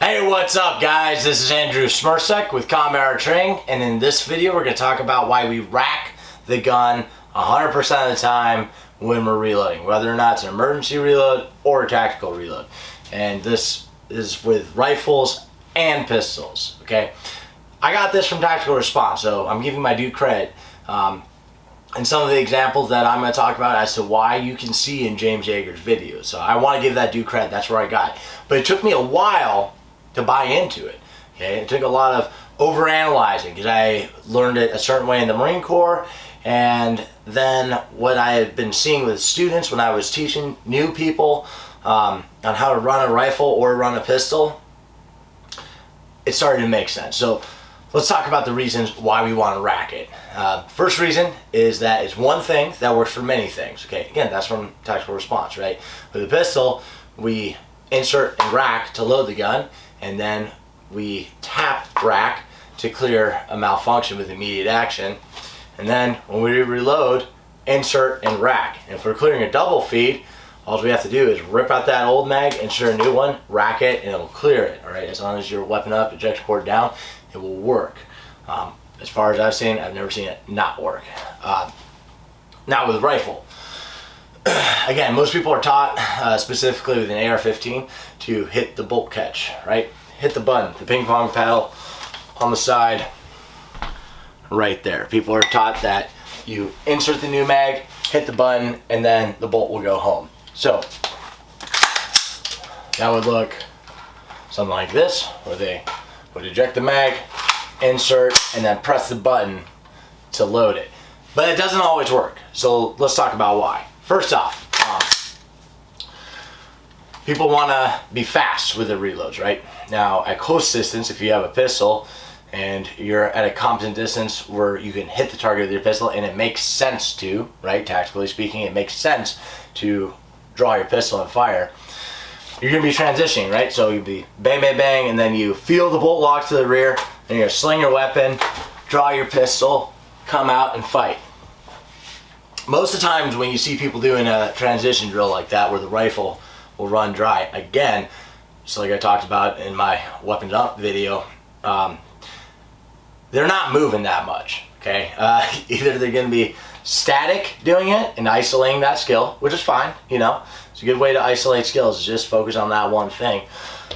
Hey, what's up guys? This is Andrew Mil-Spec with Combat Training, and in this video we're going to talk about why we rack the gun 100% of the time when we're reloading, whether or not it's an emergency reload or a tactical reload. And this is with rifles and pistols, okay? I got this from Tactical Response, so I'm giving my due credit. And some of the examples that I'm going to talk about as to why you can see in James Yeager's videos. So I want to give that due credit. That's where I got it. But it took me a while to buy into it. Okay, it took a lot of overanalyzing because I learned it a certain way in the Marine Corps, and then what I had been seeing with students when I was teaching new people on how to run a rifle or run a pistol, it started to make sense. So let's talk about the reasons why we want to rack it. First reason is that it's one thing that works for many things. Okay, again, that's from Tactical Response, right? With a pistol, we insert and rack to load the gun, and then we tap rack to clear a malfunction with immediate action. And then when we reload, insert and rack. And if we're clearing a double feed, all we have to do is rip out that old mag, insert a new one, rack it, and it'll clear it. All right, as long as your weapon up, ejection port down, it will work. As far as I've seen, I've never seen it not work. Now with rifle, again, most people are taught, specifically with an AR-15, to hit the bolt catch, right? Hit the button, the ping pong paddle on the side, right there. People are taught that you insert the new mag, hit the button, and then the bolt will go home. So that would look something like this, where they would eject the mag, insert, and then press the button to load it. But it doesn't always work. So let's talk about why. First off, people want to be fast with their reloads, right? Now, at close distance, if you have a pistol and you're at a competent distance where you can hit the target with your pistol, and it makes sense to, right, tactically speaking, it makes sense to draw your pistol and fire, you're going to be transitioning, right? So you'll be bang, bang, bang, and then you feel the bolt lock to the rear, and you're going to sling your weapon, draw your pistol, come out and fight. Most of the times when you see people doing a transition drill like that where the rifle will run dry, again, just like I talked about in my weapons up video, they're not moving that much, okay? Either they're going to be static doing it and isolating that skill, which is fine, you know. It's a good way to isolate skills, is just focus on that one thing.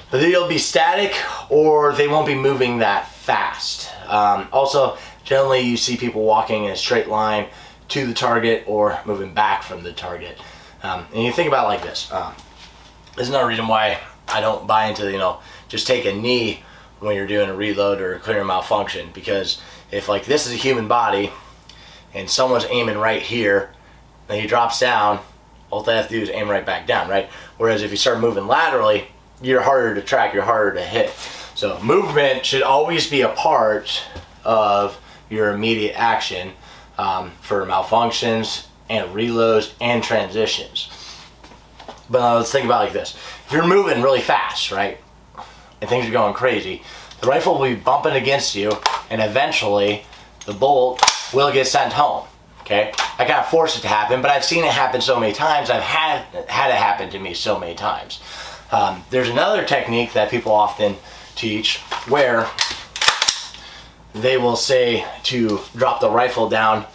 But they'll be static, or they won't be moving that fast. Also, generally you see people walking in a straight line to the target or moving back from the target. And you think about it like this. There's another reason why I don't buy into, you know, just take a knee when you're doing a reload or clear a malfunction. Because if, like, this is a human body and someone's aiming right here, then he drops down, all they have to do is aim right back down, right? Whereas if you start moving laterally, you're harder to track, you're harder to hit. So movement should always be a part of your immediate action for malfunctions and reloads and transitions. But let's think about it like this. If you're moving really fast, right, and things are going crazy, the rifle will be bumping against you, and eventually the bolt will get sent home, okay? I can't force it to happen, but I've seen it happen so many times. I've had it happen to me so many times. There's another technique that people often teach where they will say to drop the rifle down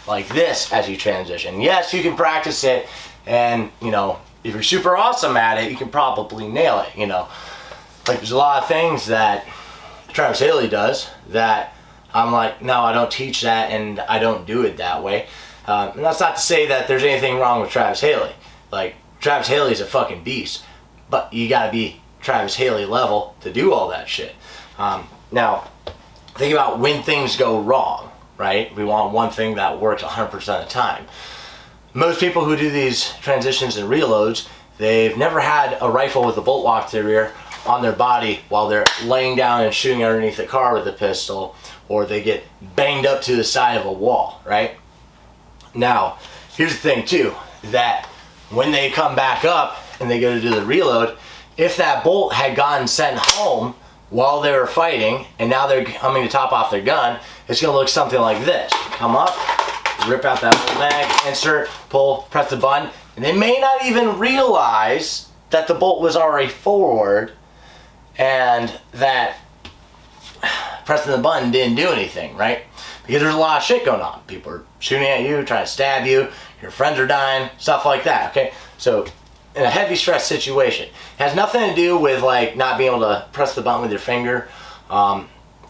like this as you transition. Yes, you can practice it, and, you know, if you're super awesome at it, you can probably nail it, you know. Like, there's a lot of things that Travis Haley does that I'm like, no, I don't teach that, and I don't do it that way. And that's not to say that there's anything wrong with Travis Haley. Like, Travis Haley's a fucking beast, but you gotta be Travis Haley level to do all that shit. Now, think about when things go wrong, right? We want one thing that works 100% of the time. Most people who do these transitions and reloads, they've never had a rifle with a bolt lock to the rear on their body while they're laying down and shooting underneath the car with a pistol, or they get banged up to the side of a wall, right? Now, here's the thing too, that when they come back up and they go to do the reload, if that bolt had gotten sent home while they were fighting and now they're coming to top off their gun, it's gonna look something like this. Come up, rip out that mag, insert, pull, press the button, and they may not even realize that the bolt was already forward and that pressing the button didn't do anything, right? Because there's a lot of shit going on. People are shooting at you, trying to stab you, your friends are dying, stuff like that, okay? So in a heavy stress situation, it has nothing to do with like not being able to press the button with your finger,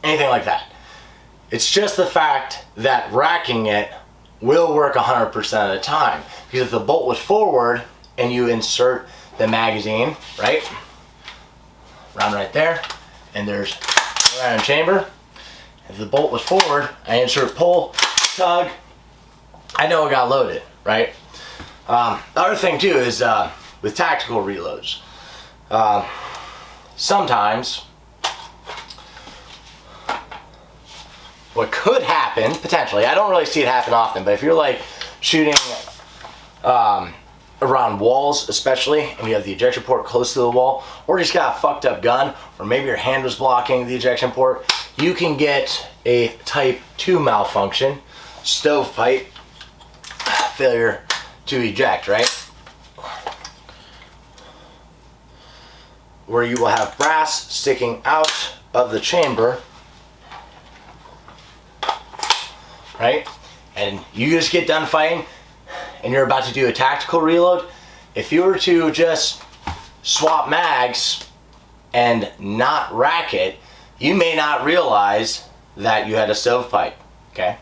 anything like that. It's just the fact that racking it will work 100% of the time. Because if the bolt was forward and you insert the magazine, right? Around right there, and there's a round chamber. If the bolt was forward, I insert pull, tug, I know it got loaded, right? The other thing too is with tactical reloads, sometimes what could happen, potentially, I don't really see it happen often, but if you're like shooting around walls especially, and you have the ejection port close to the wall, or just got a fucked up gun, or maybe your hand was blocking the ejection port, you can get a type 2 malfunction, stovepipe, failure to eject, right? Where you will have brass sticking out of the chamber, right? And you just get done fighting and you're about to do a tactical reload. If you were to just swap mags and not rack it, you may not realize that you had a stovepipe, okay?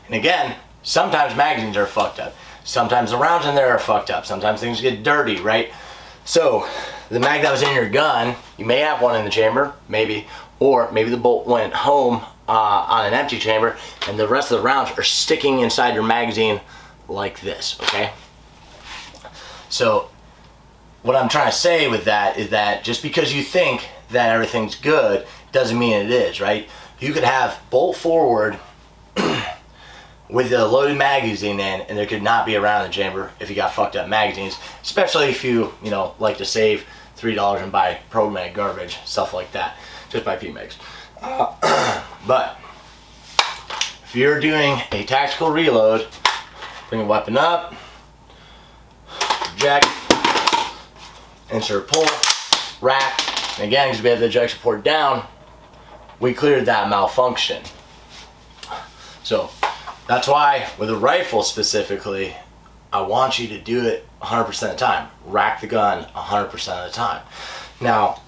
And again, sometimes magazines are fucked up. Sometimes the rounds in there are fucked up. Sometimes things get dirty, right? So the mag that was in your gun, you may have one in the chamber, maybe, or maybe the bolt went home on an empty chamber and the rest of the rounds are sticking inside your magazine like this, okay? So what I'm trying to say with that is that just because you think that everything's good doesn't mean it is, right? You could have bolt forward with a loaded magazine in, and there could not be a round in the chamber if you got fucked up magazines, especially if you know, like to save $3 and buy programmatic garbage, stuff like that. Just buy PMags. But if you're doing a tactical reload, bring a weapon up, eject, insert pull, rack, and again, because we have the ejection port down, we cleared that malfunction. So that's why with a rifle specifically, I want you to do it 100% of the time. Rack the gun 100% of the time. Now,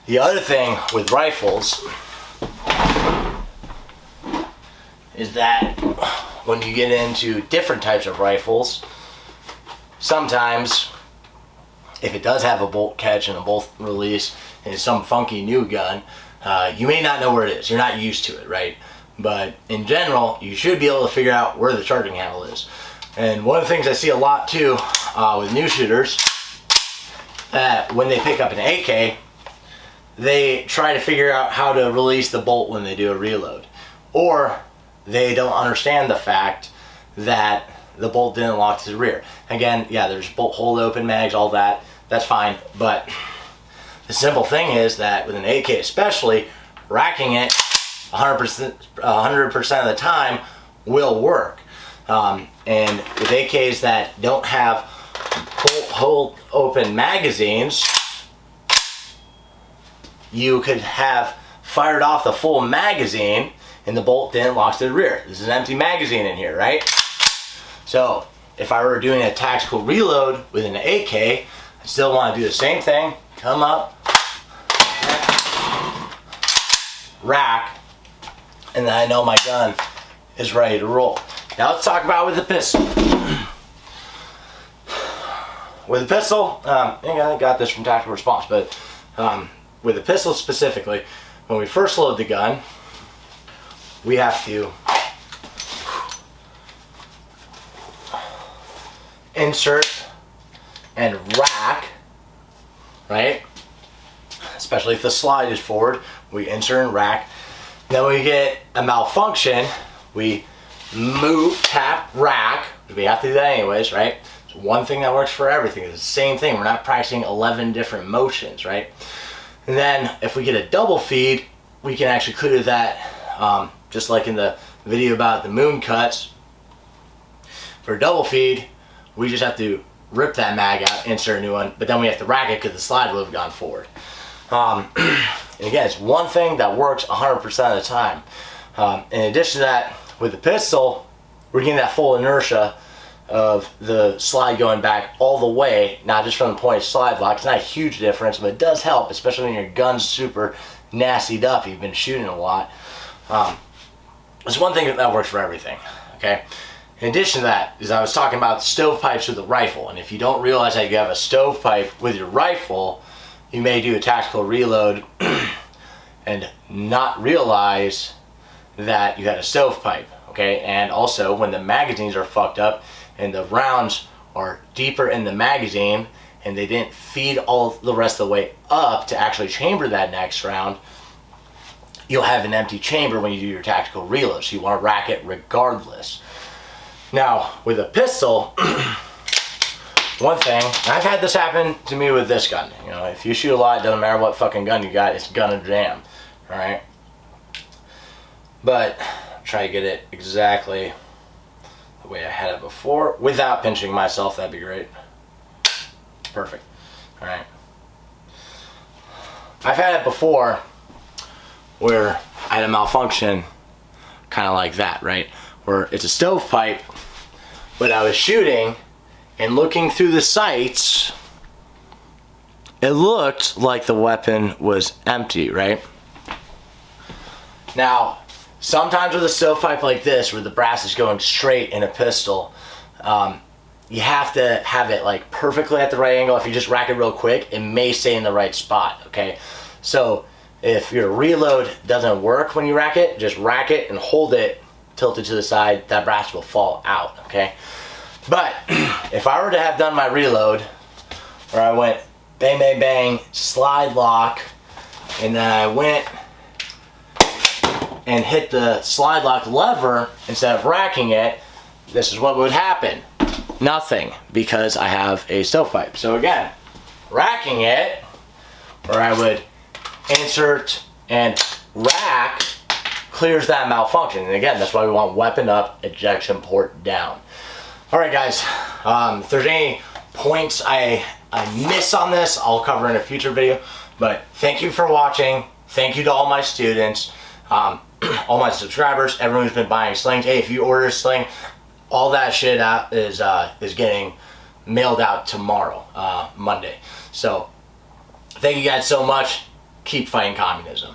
the other thing with rifles is that when you get into different types of rifles, sometimes if it does have a bolt catch and a bolt release and it's some funky new gun, you may not know where it is. You're not used to it, right? But in general, you should be able to figure out where the charging handle is. And one of the things I see a lot too with new shooters, when they pick up an AK, they try to figure out how to release the bolt when they do a reload. Or they don't understand the fact that the bolt didn't lock to the rear. Again, yeah, there's bolt hold open mags, all that, that's fine. But the simple thing is that with an AK especially, racking it 100% of the time will work. And with AKs that don't have bolt hold open magazines, you could have fired off the full magazine and the bolt didn't lock to the rear. This is an empty magazine in here, right? So if I were doing a tactical reload with an AK, I still want to do the same thing. Come up, rack, and then I know my gun is ready to roll. Now let's talk about with the pistol. With the pistol, I got this from Tactical Response, but with the pistol specifically, when we first load the gun, we have to insert and rack, right? Especially if the slide is forward, we insert and rack. Then we get a malfunction, we move, tap, rack. We have to do that anyways, right? It's one thing that works for everything. It's the same thing. We're not practicing 11 different motions, right? And then if we get a double feed, we can actually clear that, just like in the video about the moon cuts. For a double feed, we just have to rip that mag out, insert a new one, but then we have to rack it because the slide would have gone forward. And again, it's one thing that works 100% of the time. In addition to that, with the pistol, we're getting that full inertia of the slide going back all the way, not just from the point of slide lock. It's not a huge difference, but it does help, especially when your gun's super nastied up, you've been shooting a lot. It's one thing that works for everything, okay? In addition to that, is I was talking about stovepipes with a rifle, and if you don't realize that you have a stovepipe with your rifle, you may do a tactical reload and not realize that you had a stovepipe, okay? And also, when the magazines are fucked up and the rounds are deeper in the magazine and they didn't feed all the rest of the way up to actually chamber that next round, you'll have an empty chamber when you do your tactical reload, so you want to rack it regardless. Now, with a pistol, one thing, and I've had this happen to me with this gun. You know, if you shoot a lot, it doesn't matter what fucking gun you got, it's gonna jam, alright? But, try to get it exactly the way I had it before, without pinching myself, that'd be great. Perfect, alright? I've had it before where I had a malfunction, kind of like that, right? Where it's a stovepipe, but I was shooting and looking through the sights, it looked like the weapon was empty, right? Now, sometimes with a stovepipe like this, where the brass is going straight in a pistol, you have to have it like perfectly at the right angle. If you just rack it real quick, it may stay in the right spot, okay? So if your reload doesn't work when you rack it, just rack it and hold it tilted to the side, that brass will fall out, okay? But if I were to have done my reload where I went bang, bang, bang, slide lock, and then I went and hit the slide lock lever instead of racking it, this is what would happen. Nothing, because I have a stovepipe. So again, racking it, where I would insert and rack, clears that malfunction. And again, that's why we want weapon up, ejection port down. Alright guys, if there's any points I miss on this, I'll cover in a future video. But thank you for watching. Thank you to all my students, all my subscribers, everyone who's been buying slings. Hey, if you order a sling, all that shit out is getting mailed out tomorrow, Monday. So thank you guys so much. Keep fighting communism.